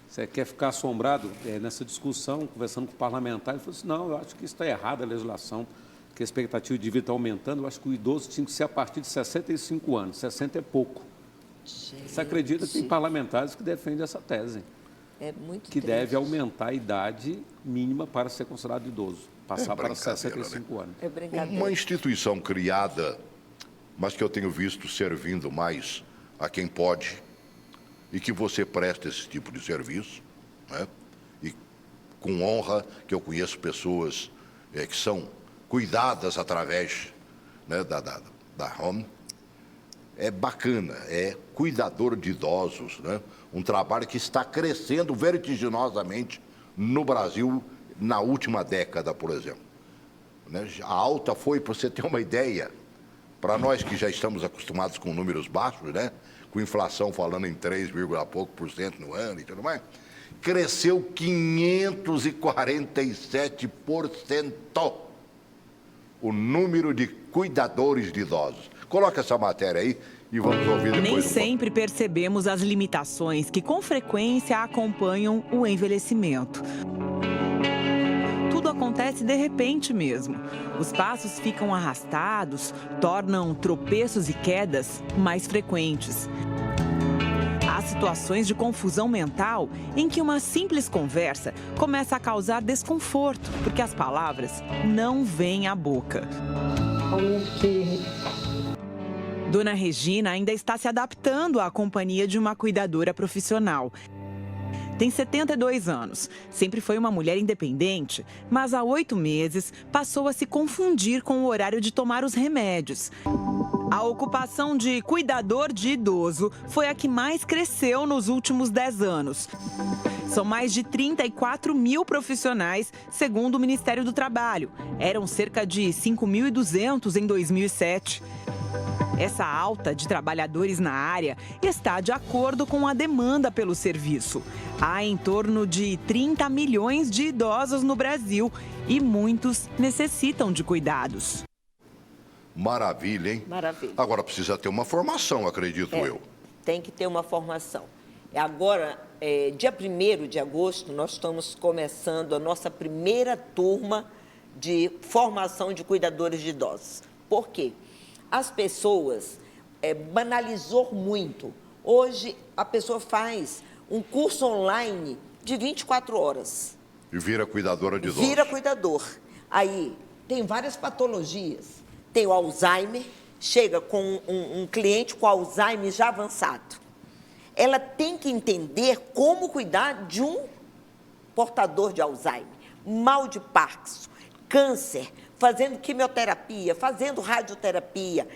Speaker 4: Você quer ficar assombrado nessa discussão, conversando com o parlamentar, ele falou assim, não, eu acho que isso está errado a legislação, que a expectativa de vida está aumentando, eu acho que o idoso tinha que ser a partir de 65 anos, 60 é pouco. Você acredita que tem parlamentares que defendem essa tese?
Speaker 3: É muito
Speaker 4: que
Speaker 3: triste.
Speaker 4: deve aumentar a idade mínima para ser considerado idoso, passar para 65 anos.
Speaker 3: É brincadeira.
Speaker 1: Uma instituição criada, mas que eu tenho visto servindo mais a quem pode, e que você presta esse tipo de serviço, né? E com honra, que eu conheço pessoas que são cuidadas através, né, da Home. É bacana, é cuidador de idosos, né? Um trabalho que está crescendo vertiginosamente no Brasil na última década, por exemplo. Né? A alta foi, para você ter uma ideia, para nós que já estamos acostumados com números baixos, né? Com inflação falando em 3, pouco por cento no ano e tudo mais, cresceu 547% o número de cuidadores de idosos. Coloca essa matéria aí e vamos ouvir depois.
Speaker 9: Nem sempre percebemos as limitações que com frequência acompanham o envelhecimento. Tudo acontece de repente mesmo. Os passos ficam arrastados, tornam tropeços e quedas mais frequentes. Há situações de confusão mental em que uma simples conversa começa a causar desconforto, porque as palavras não vêm à boca. Dona Regina ainda está se adaptando à companhia de uma cuidadora profissional. Tem 72 anos, sempre foi uma mulher independente, mas há 8 meses passou a se confundir com o horário de tomar os remédios. A ocupação de cuidador de idoso foi a que mais cresceu nos últimos 10 anos. São mais de 34 mil profissionais, segundo o Ministério do Trabalho. Eram cerca de 5.200 em 2007. Essa alta de trabalhadores na área está de acordo com a demanda pelo serviço. Há em torno de 30 milhões de idosos no Brasil e muitos necessitam de cuidados.
Speaker 1: Maravilha, hein?
Speaker 3: Maravilha.
Speaker 1: Agora precisa ter uma formação, acredito eu.
Speaker 3: Tem que ter uma formação. Agora, dia 1º de agosto, nós estamos começando a nossa primeira turma de formação de cuidadores de idosos. Por quê? As pessoas banalizou muito. Hoje, a pessoa faz um curso online de 24 horas.
Speaker 1: E vira cuidadora de idosos.
Speaker 3: Vira cuidador. Aí tem várias patologias. Tem o Alzheimer, chega com um cliente com Alzheimer já avançado. Ela tem que entender como cuidar de um portador de Alzheimer, mal de Parkinson, câncer, fazendo quimioterapia, fazendo radioterapia,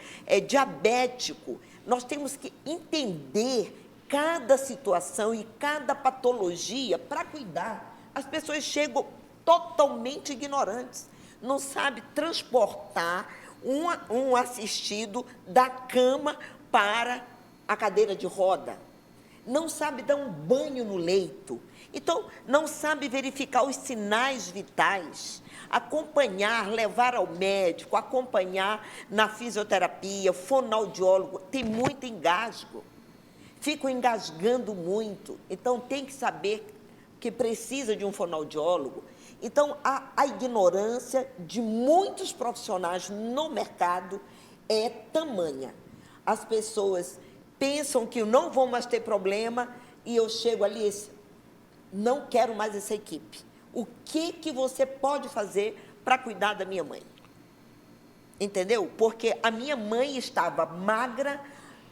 Speaker 3: diabético. Nós temos que entender cada situação e cada patologia para cuidar. As pessoas chegam totalmente ignorantes, não sabem transportar um assistido da cama para a cadeira de roda, não sabe dar um banho no leito, então não sabe verificar os sinais vitais, acompanhar, levar ao médico, acompanhar na fisioterapia, fonoaudiólogo, tem muito engasgo, ficam engasgando muito, então tem que saber que precisa de um fonoaudiólogo. Então, a ignorância de muitos profissionais no mercado é tamanha. As pessoas pensam que não vão mais ter problema e eu chego ali, não quero mais essa equipe. O que você pode fazer para cuidar da minha mãe? Entendeu? Porque a minha mãe estava magra,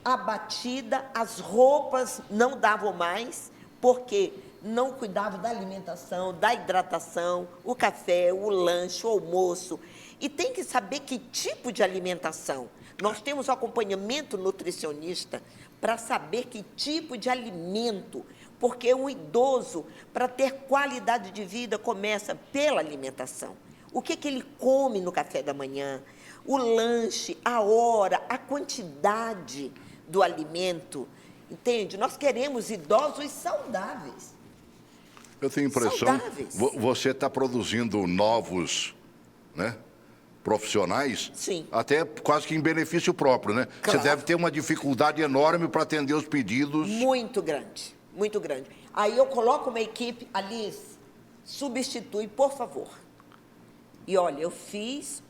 Speaker 3: abatida, as roupas não davam mais, porque não cuidava da alimentação, da hidratação, o café, o lanche, o almoço. E tem que saber que tipo de alimentação. Nós temos um acompanhamento nutricionista para saber que tipo de alimento, porque o idoso, para ter qualidade de vida, começa pela alimentação. O que ele come no café da manhã, o lanche, a hora, a quantidade do alimento, entende? Nós queremos idosos saudáveis.
Speaker 1: Eu tenho a impressão que você está produzindo novos, né, profissionais,
Speaker 3: sim,
Speaker 1: até quase que em benefício próprio, né?
Speaker 3: Claro.
Speaker 1: Você deve ter uma dificuldade enorme para atender os pedidos.
Speaker 3: Muito grande, muito grande. Aí eu coloco uma equipe, Alice, substitui, por favor. E olha, eu fiz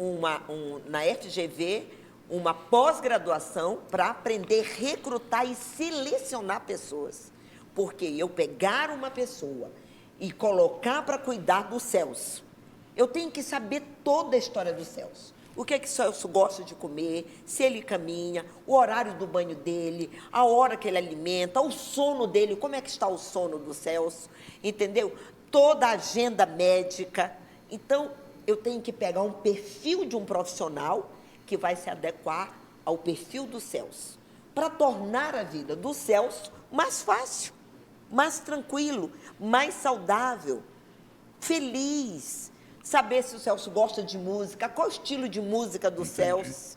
Speaker 3: na FGV uma pós-graduação para aprender a recrutar e selecionar pessoas. Porque eu pegar uma pessoa e colocar para cuidar do Celso, eu tenho que saber toda a história do Celso. O que o Celso gosta de comer, se ele caminha, o horário do banho dele, a hora que ele alimenta, o sono dele, como é que está o sono do Celso, entendeu? Toda a agenda médica. Então, eu tenho que pegar um perfil de um profissional que vai se adequar ao perfil do Celso, para tornar a vida do Celso mais fácil, mais tranquilo, mais saudável, feliz. Saber se o Celso gosta de música, qual o estilo de música do Celso.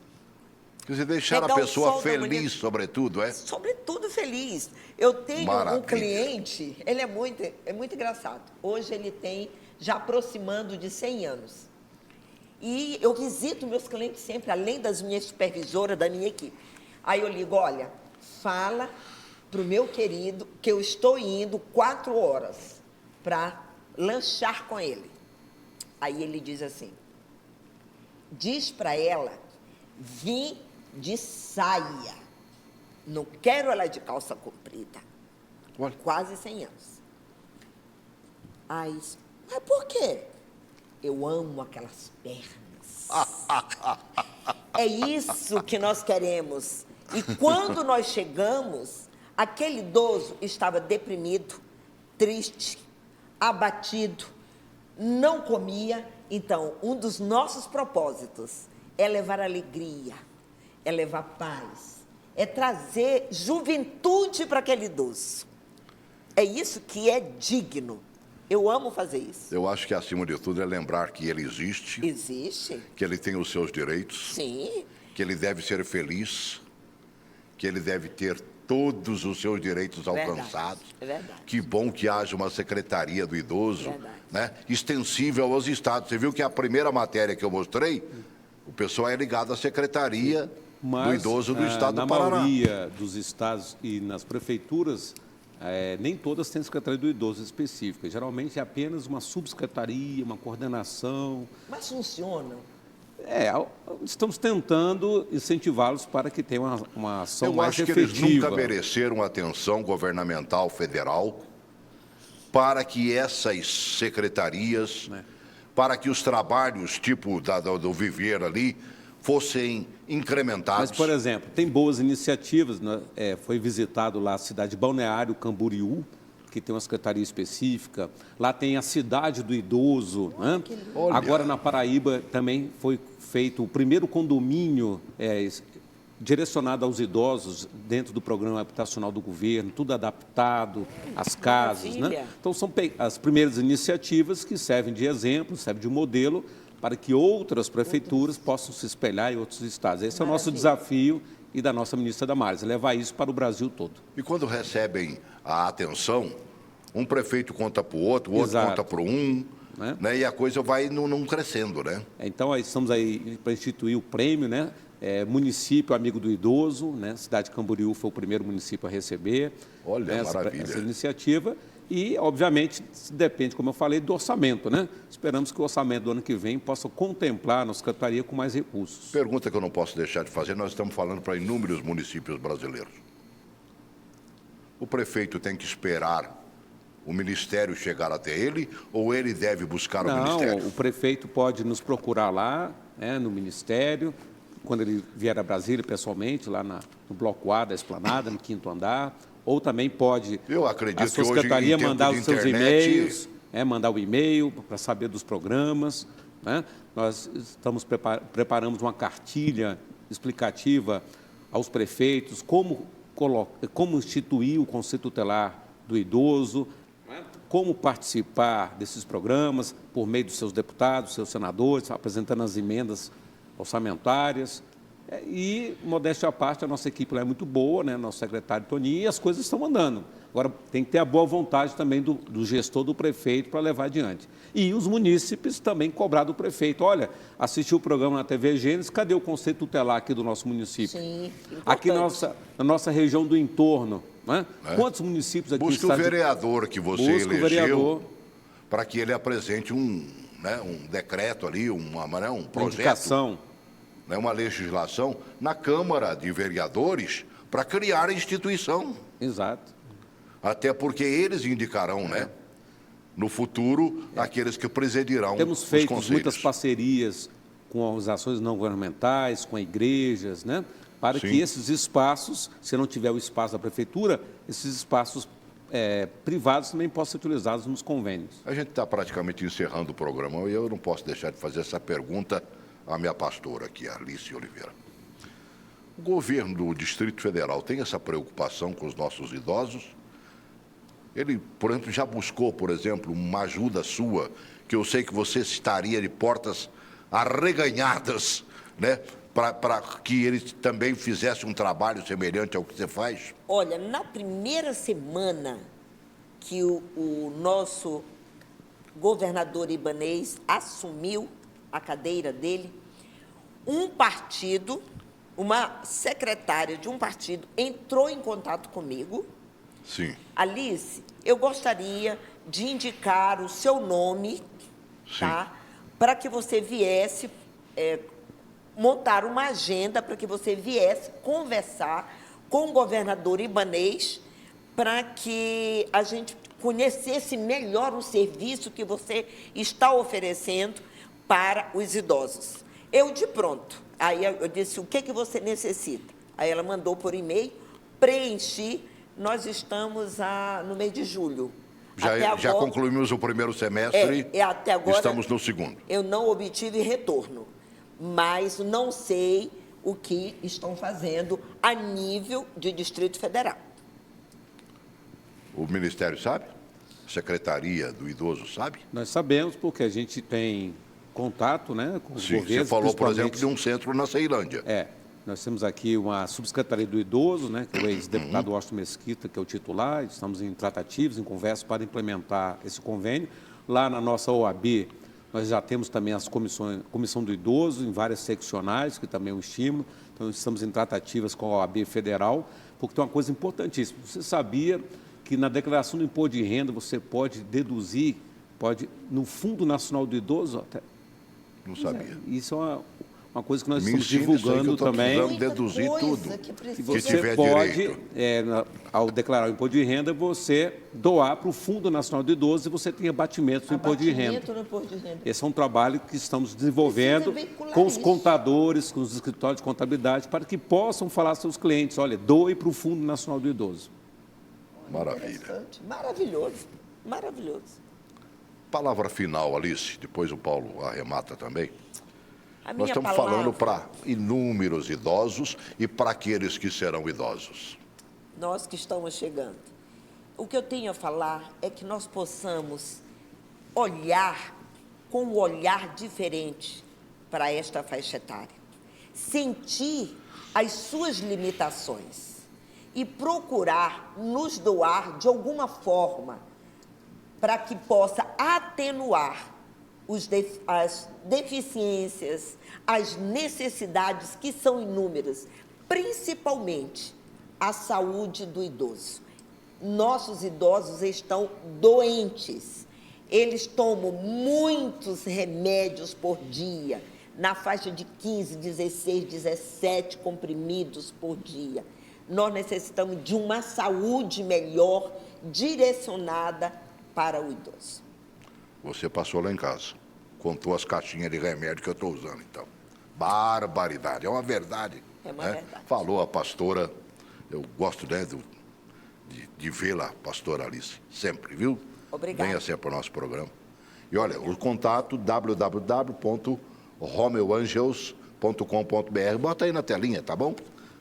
Speaker 1: Quer dizer, deixar a pessoa feliz, sobretudo, é?
Speaker 3: Sobretudo feliz. Eu tenho um cliente, ele é muito engraçado. Hoje ele tem já aproximando de 100 anos. E eu visito meus clientes sempre, além das minhas supervisoras, da minha equipe. Aí eu ligo, olha, fala para o meu querido que eu estou indo 4 horas para lanchar com ele. Aí ele diz assim, diz para ela, vim de saia, não quero ela de calça comprida.
Speaker 1: Olha.
Speaker 3: Quase 100 anos. Aí, mas por quê? Eu amo aquelas pernas. É isso que nós queremos. E quando nós chegamos, aquele idoso estava deprimido, triste, abatido, não comia. Então, um dos nossos propósitos é levar alegria, é levar paz, é trazer juventude para aquele idoso. É isso que é digno. Eu amo fazer isso.
Speaker 1: Eu acho que, acima de tudo, é lembrar que ele existe.
Speaker 3: Existe.
Speaker 1: Que ele tem os seus direitos.
Speaker 3: Sim.
Speaker 1: Que ele deve ser feliz. Que ele deve ter todos os seus direitos alcançados.
Speaker 3: É verdade.
Speaker 1: Que bom que haja uma secretaria do idoso, né, extensível aos estados. Você viu que a primeira matéria que eu mostrei, o pessoal é ligado à secretaria do idoso do estado do Paraná.
Speaker 4: Na maioria dos estados e nas prefeituras, nem todas têm secretaria do idoso específica. Geralmente é apenas uma subsecretaria, uma coordenação.
Speaker 3: Mas funcionam.
Speaker 4: Estamos tentando incentivá-los para que tenham uma ação mais efetiva.
Speaker 1: Eu acho que eles nunca mereceram atenção governamental federal, para que essas secretarias, para que os trabalhos tipo do Viver ali, fossem incrementados.
Speaker 4: Mas, por exemplo, tem boas iniciativas, né? Foi visitado lá a cidade de Balneário Camboriú, que tem uma secretaria específica. Lá tem a cidade do idoso. Né? Agora, na Paraíba, também foi feito o primeiro condomínio direcionado aos idosos dentro do programa habitacional do governo, tudo adaptado, as casas. Né? Então, são as primeiras iniciativas que servem de exemplo, servem de modelo para que outras prefeituras possam se espelhar em outros estados. Esse é o nosso desafio e da nossa ministra Damares, levar isso para o Brasil todo.
Speaker 1: E quando recebem a atenção, um prefeito conta para o outro conta para um, né? E a coisa vai não crescendo, né?
Speaker 4: Então, estamos aí para instituir o prêmio, né? Município Amigo do Idoso, né? Cidade de Camboriú foi o primeiro município a receber essa iniciativa. E, obviamente, depende, como eu falei, do orçamento, né? Esperamos que o orçamento do ano que vem possa contemplar a nossa secretaria com mais recursos.
Speaker 1: Pergunta que eu não posso deixar de fazer, nós estamos falando para inúmeros municípios brasileiros. O prefeito tem que esperar o Ministério chegar até ele ou ele deve buscar o Ministério?
Speaker 4: Não, o prefeito pode nos procurar lá, no Ministério, quando ele vier a Brasília pessoalmente, lá no Bloco A da Esplanada, no 5º andar, ou também pode a sua secretaria mandar os seus e-mails, mandar o e-mail para saber dos programas. Né? Nós preparamos uma cartilha explicativa aos prefeitos, como instituir o Conselho Tutelar do Idoso, como participar desses programas por meio dos seus deputados, seus senadores, apresentando as emendas orçamentárias. E, modéstia à parte, a nossa equipe lá é muito boa, né? Nosso secretário Toninho, e as coisas estão andando. Agora, tem que ter a boa vontade também do gestor, do prefeito, para levar adiante. E os munícipes também cobrar do prefeito. Olha, assistiu o programa na TV Gênesis, cadê o Conselho Tutelar aqui do nosso município?
Speaker 3: Sim,
Speaker 4: aqui na nossa região do entorno. Né? Quantos municípios aqui...
Speaker 1: Busque o vereador que você elegeu para que ele apresente um decreto ali, um projeto.
Speaker 4: Indicação.
Speaker 1: Uma legislação na Câmara de Vereadores para criar a instituição.
Speaker 4: Exato.
Speaker 1: Até porque eles indicarão, né, no futuro, aqueles que presidirão os conselhos. Temos feito
Speaker 4: muitas parcerias com organizações não governamentais, com igrejas, né, para que esses espaços, se não tiver o espaço da prefeitura, esses espaços privados também possam ser utilizados nos convênios.
Speaker 1: A gente está praticamente encerrando o programa e eu não posso deixar de fazer essa pergunta à minha pastora aqui, a Alice Oliveira. O governo do Distrito Federal tem essa preocupação com os nossos idosos? Ele, por exemplo, já buscou, por exemplo, uma ajuda sua, que eu sei que você estaria de portas arreganhadas, né, para que ele também fizesse um trabalho semelhante ao que você faz?
Speaker 3: Olha, na primeira semana que o nosso governador Ibanez assumiu a cadeira dele, uma secretária de um partido entrou em contato comigo.
Speaker 1: Sim.
Speaker 3: Alice, eu gostaria de indicar o seu nome, tá? Para que você viesse montar uma agenda para que você viesse conversar com o governador Ibanez para que a gente conhecesse melhor o serviço que você está oferecendo para os idosos. Eu, de pronto, aí eu disse, o que você necessita? Aí ela mandou por e-mail, preenchi, nós estamos no mês de julho.
Speaker 1: Já concluímos o primeiro semestre,
Speaker 3: até agora,
Speaker 1: estamos no segundo.
Speaker 3: Eu não obtive retorno, mas não sei o que estão fazendo a nível de Distrito Federal.
Speaker 1: O Ministério sabe? A Secretaria do Idoso sabe?
Speaker 4: Nós sabemos porque a gente tem contato, né, com os governos.
Speaker 1: Você falou, por exemplo, de um centro na Ceilândia.
Speaker 4: Nós temos aqui uma subsecretaria do Idoso, né, que é o ex-deputado Washington Mesquita, que é o titular. Estamos em tratativas, em conversa para implementar esse convênio. Lá na nossa OAB, nós já temos também as comissão do Idoso, em várias seccionais, que também é um estímulo. Então, estamos em tratativas com a OAB Federal, porque tem uma coisa importantíssima. Você sabia que na declaração do imposto de renda você pode deduzir, no Fundo Nacional do Idoso...
Speaker 1: Não sabia.
Speaker 4: Isso é uma uma coisa que nós
Speaker 1: Me
Speaker 4: estamos
Speaker 1: ensina isso aí que eu
Speaker 4: divulgando
Speaker 1: tô
Speaker 4: também.
Speaker 1: precisando deduzir tudo
Speaker 3: que
Speaker 4: Que
Speaker 3: precisa.
Speaker 1: que
Speaker 4: você
Speaker 1: tiver
Speaker 4: pode,
Speaker 1: direito.
Speaker 4: ao declarar o imposto de renda, você doar para o Fundo Nacional do Idoso e você tem abatimento do imposto de renda.
Speaker 3: Abatimento no imposto de renda.
Speaker 4: Esse é um trabalho que estamos desenvolvendo
Speaker 3: Precisa veicular
Speaker 4: com os
Speaker 3: isso.
Speaker 4: contadores, com os escritórios de contabilidade, para que possam falar aos seus clientes, olha, doe para o Fundo Nacional do Idoso.
Speaker 1: Maravilha.
Speaker 3: Interessante. Maravilhoso. Maravilhoso.
Speaker 1: Palavra final, Alice, depois o Paulo arremata também.
Speaker 3: A
Speaker 1: Nós
Speaker 3: minha
Speaker 1: estamos
Speaker 3: palavra,
Speaker 1: falando para inúmeros idosos e para aqueles que serão idosos.
Speaker 3: nós que estamos chegando, o que eu tenho a falar é que nós possamos olhar com um olhar diferente para esta faixa etária, sentir as suas limitações e procurar nos doar de alguma forma para que possa atenuar as deficiências, as necessidades que são inúmeras, principalmente a saúde do idoso. Nossos idosos estão doentes, eles tomam muitos remédios por dia, na faixa de 15, 16, 17 comprimidos por dia. Nós necessitamos de uma saúde melhor, direcionada para o idoso.
Speaker 1: Você passou lá em casa, contou as caixinhas de remédio que eu estou usando, então. Barbaridade, é uma verdade.
Speaker 3: É uma
Speaker 1: né?
Speaker 3: verdade.
Speaker 1: Falou a pastora, eu gosto, né, de vê-la, pastora Alice, sempre, viu?
Speaker 3: Obrigada.
Speaker 1: Venha sempre para o nosso programa. E olha, o contato www.romeoangels.com.br. Bota aí na telinha, tá bom?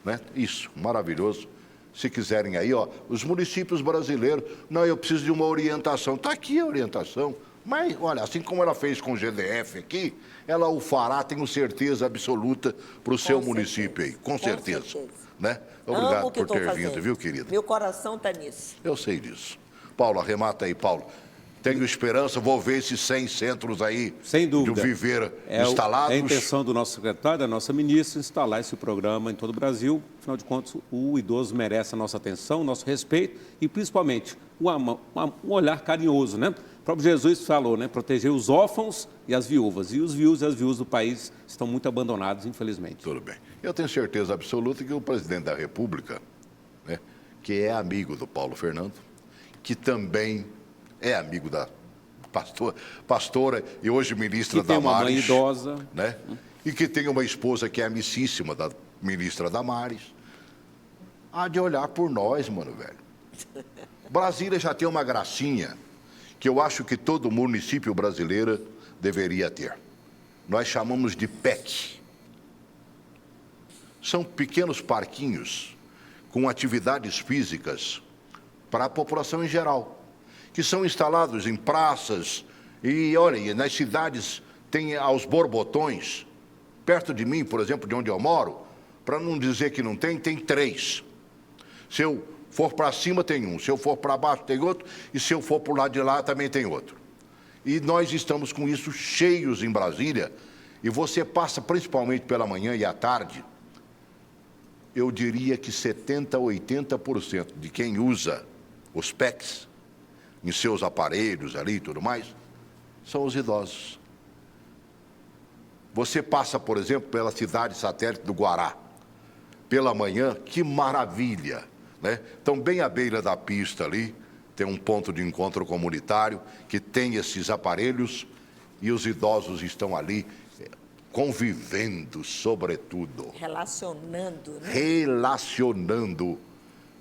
Speaker 1: Né? Isso, maravilhoso. Se quiserem aí, ó, os municípios brasileiros, não, eu preciso de uma orientação. Está aqui a orientação. Mas, olha, assim como ela fez com o GDF aqui, ela o fará, tenho certeza absoluta, para o seu município aí. Com certeza. Né? Obrigado
Speaker 3: Amo o que
Speaker 1: por ter
Speaker 3: estou
Speaker 1: vindo,
Speaker 3: fazendo.
Speaker 1: viu, querida?
Speaker 3: Meu coração está nisso.
Speaker 1: Eu sei disso. Paulo, arremata aí, Paulo. Tenho esperança, vou ver esses 100 centros aí
Speaker 4: Sem dúvida.
Speaker 1: de viver
Speaker 4: É
Speaker 1: instalados.
Speaker 4: a intenção do nosso secretário, da nossa ministra, instalar esse programa em todo o Brasil. Afinal de contas, o idoso merece a nossa atenção, o nosso respeito e, principalmente, um olhar carinhoso, né? O próprio Jesus falou, né? Proteger os órfãos e as viúvas. E os viúvos e as viúvas do país estão muito abandonados, infelizmente.
Speaker 1: Tudo bem. Eu tenho certeza absoluta que o presidente da República, né, que é amigo do Paulo Fernando, que também é amigo da pastora e hoje ministra
Speaker 4: Que tem uma mãe
Speaker 1: Damares,
Speaker 4: idosa.
Speaker 1: né? E que tem uma esposa que é amicíssima da ministra Damares. Há de olhar por nós, mano, velho. Brasília já tem uma gracinha que eu acho que todo município brasileiro deveria ter. Nós chamamos de PEC. São pequenos parquinhos com atividades físicas para a população em geral, que são instalados em praças e, olha, nas cidades tem aos borbotões. Perto de mim, por exemplo, de onde eu moro, para não dizer que não tem, tem 3. Se eu for para cima, tem um. Se eu for para baixo, tem outro. E se eu for para o lado de lá, também tem outro. E nós estamos com isso cheios em Brasília. E você passa principalmente pela manhã e à tarde, eu diria que 70%, 80% de quem usa os PECs em seus aparelhos ali e tudo mais, são os idosos. Você passa, por exemplo, pela cidade satélite do Guará, pela manhã, que maravilha, né? Então, bem à beira da pista ali, tem um ponto de encontro comunitário que tem esses aparelhos e os idosos estão ali convivendo, sobretudo.
Speaker 3: Relacionando, né?
Speaker 1: Relacionando,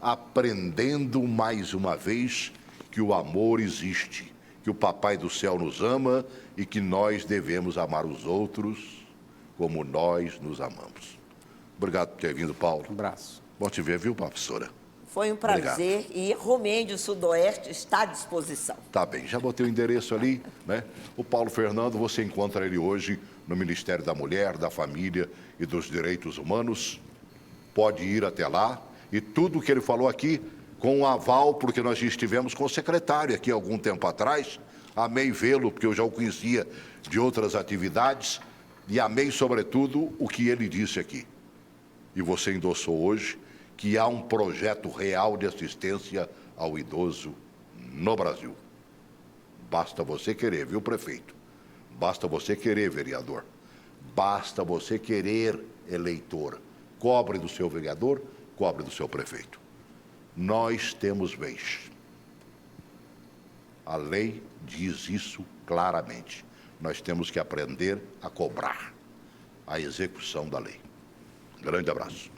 Speaker 1: aprendendo mais uma vez que o amor existe, que o Papai do Céu nos ama e que nós devemos amar os outros como nós nos amamos. Obrigado por ter vindo, Paulo.
Speaker 4: Um abraço.
Speaker 1: Bom te ver, viu, professora?
Speaker 3: Foi um prazer e Romênio Sudoeste está à disposição.
Speaker 1: Tá bem, já botei o endereço ali, né? O Paulo Fernando, você encontra ele hoje no Ministério da Mulher, da Família e dos Direitos Humanos. Pode ir até lá e tudo que ele falou aqui com o aval, porque nós já estivemos com o secretário aqui há algum tempo atrás. Amei vê-lo, porque eu já o conhecia de outras atividades e amei, sobretudo, o que ele disse aqui. E você endossou hoje que há um projeto real de assistência ao idoso no Brasil. Basta você querer, viu, prefeito? Basta você querer, vereador. Basta você querer, eleitor. Cobre do seu vereador, cobre do seu prefeito. Nós temos vez. A lei diz isso claramente. Nós temos que aprender a cobrar a execução da lei. Grande abraço.